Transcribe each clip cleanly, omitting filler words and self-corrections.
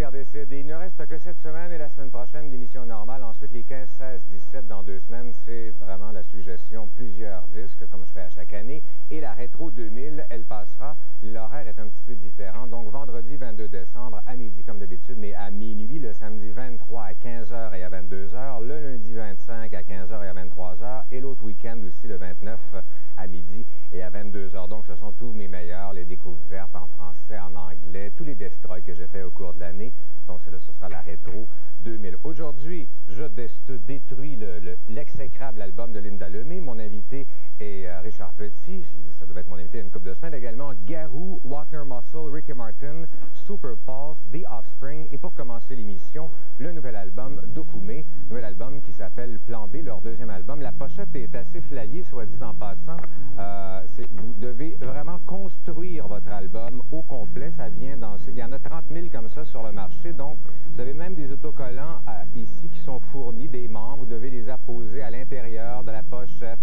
CRDC. Il ne reste que cette semaine et la semaine prochaine, l'émission normale. Ensuite, les 15, 16, 17 dans 2 semaines, c'est vraiment la suggestion. Plusieurs disques, comme je fais à chaque année. Et la Rétro 2000, elle passera. L'horaire est un petit peu différent. Donc, vendredi 22 décembre, à midi, comme d'habitude, mais à minuit. Le samedi 23 à 15h et à 22h. Le lundi 25 à 15h et à 23h. Et l'autre week-end aussi, le 29 à midi et à 22h. Donc, ce sont tous mes meilleurs, les découvertes en français, en anglais, tous les destroys que j'ai fait au cours de l'année. Donc, ce sera la Rétro 2000. Aujourd'hui, je détruis l'exécrable album de Linda Lemay. Mon invité est Richard Petit. Ça devait être mon invité il y a une couple de semaines. Également, Garou, Wagner Muscle, Ricky Martin, Super Pulse, The Offspring. Et pour commencer l'émission, le nouvel album d'Okoumé. Nouvel album qui s'appelle Plan B, leur deuxième album. La pochette est assez flyée, soit dit en passant. Vous devez vraiment construire votre album au complet. Ça vient il y en a 30 000 comme ça sur le marché. Donc, vous avez même des autocollants ici qui sont fournis, des membres. Vous devez les apposer à l'intérieur de la pochette,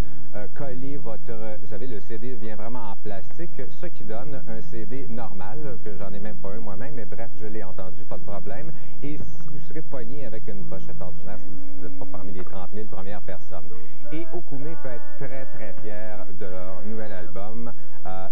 coller votre... Vous savez, le CD vient vraiment en plastique, ce qui donne un CD normal, que j'en ai même pas un moi-même, mais bref, je l'ai entendu, pas de problème. Et si vous serez pogné avec une pochette ordinaire, vous n'êtes pas parmi les 30 000 premières personnes. Et Okoumé peut être très, très fier de leur nouvel album.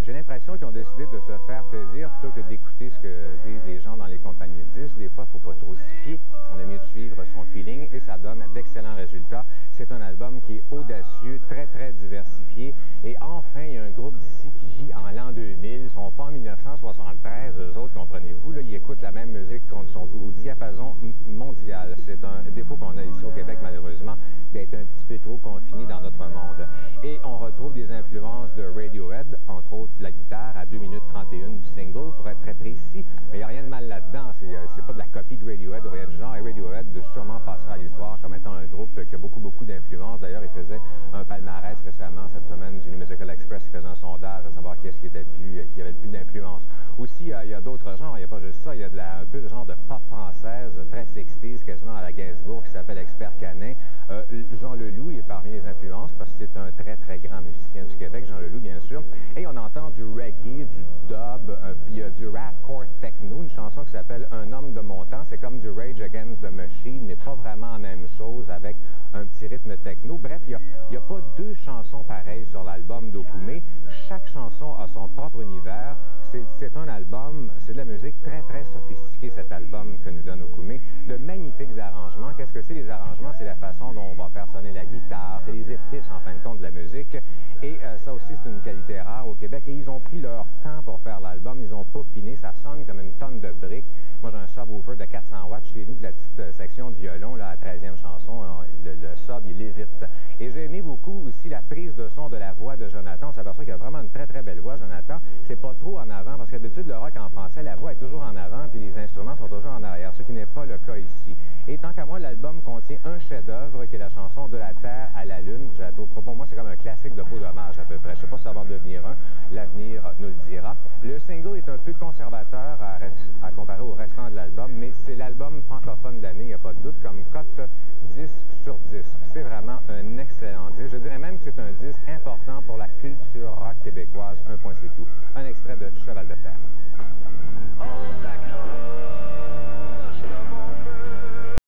J'ai l'impression qu'ils ont décidé de se faire plaisir plutôt que d'écouter ce que disent les gens dans les compagnies de disques. Des fois, il ne faut pas trop s'y fier. On est mieux de suivre son feeling et ça donne d'excellents résultats. C'est un album qui est audacieux, très, très diversifié. Et enfin, il y a un groupe d'ici qui vit en l'an 2000. Ils ne sont pas en 1973, eux autres, comprenez-vous. Là, ils écoutent la même musique qu'on sont au diapason mondial. C'est un défaut qu'on a ici au Québec, malheureusement, d'être un petit peu trop confiné dans notre monde. Et on retrouve des influences de Radiohead, entre autres la guitare à 2 minutes 31 du single, pour être très précis. Mais il n'y a rien de mal là-dedans. C'est pas de la copie de Radiohead ou rien du genre. Et Radiohead sûrement passera à l'histoire comme étant un groupe qui a beaucoup d'influence. D'ailleurs, il faisait un palmarès récemment, cette semaine, du New Musical Express, qui faisait un sondage à savoir qui avait le plus d'influence. Aussi, il y a d'autres genres, il n'y a pas juste ça, il y a un peu de genre de pop française, très 60s, quasiment à la Gainsbourg, qui s'appelle Expert Canin. Jean Leloup est parmi les influences, parce que c'est un très, très grand musicien du Québec, Jean Leloup, bien sûr. Et on entend du reggae, du dub, il y a du rapcore techno, une chanson qui s'appelle Un homme de mon temps. C'est comme du Rage Against the Machine, mais pas vraiment la même chose, avec un petit rythme techno. Bref, il n'y a pas 2 chansons pareilles sur l'album d'Okoumé. Chaque chanson a son propre univers. C'est un album, c'est de la musique très, très sophistiquée, cet album que nous donne Okoumé. De magnifiques arrangements. Qu'est-ce que c'est, les arrangements? C'est la façon dont on va faire sonner la guitare. C'est les épices, en fin de compte, de la musique. Et ça aussi, c'est une qualité rare au Québec. Et ils ont pris leur temps pour faire l'album. Ils ont peaufiné. Ça sonne comme une tonne de briques. Moi, j'ai un subwoofer de 400 watts chez nous, de la petite section de violon, là, à la 13e chanson. Le sub, il lévite. Et j'ai aimé beaucoup aussi la prise de son de la voix de Jonathan. On s'aperçoit qu'il a vraiment une très, très belle voix, Jonathan. C'est pas trop en avant, parce qu'habitude, le rock en français, la voix est toujours en avant, puis les instruments sont toujours en arrière, ce qui n'est pas le cas ici. Et tant qu'à moi, l'album contient un chef-d'œuvre qui est la chanson De la Terre à la Lune. Je la trouve, pour moi, c'est comme un classique de beau dommage, à peu près. Je ne sais pas si ça va en devenir un. L'avenir nous le dira. Le single est un peu conservateur à comparer au restant de l'album, mais c'est l'album francophone de